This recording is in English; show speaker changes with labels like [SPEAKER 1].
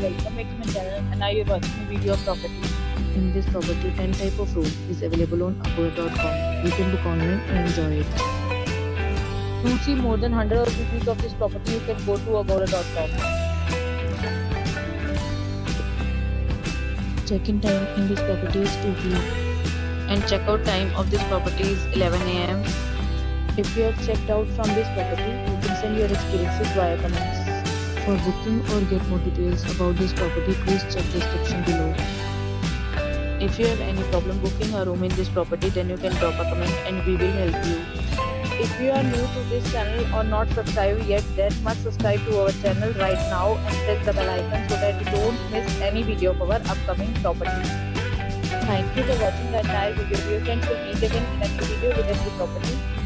[SPEAKER 1] welcome back to my channel and now you're watching a video of property.
[SPEAKER 2] In this property, 10 type of room is available on Agoda.com. You can book online and enjoy it.
[SPEAKER 1] To see more than 100 reviews of this property, you can go to agora.com.
[SPEAKER 2] Check-in time in this property is 2 p.m.
[SPEAKER 1] And checkout time of this property is 11 a.m. If you have checked out from this property, you can send your experiences via comments.
[SPEAKER 2] For booking or get more details about this property, please check the description below.
[SPEAKER 1] If you have any problem booking a room in this property, then you can drop a comment and we will help you. If you are new to this channel or not subscribed yet, then must subscribe to our channel right now and press the bell icon so that you don't miss any video of our upcoming property. Thank you for watching the entire video. Dear friends, will meet again in a new video with a new property.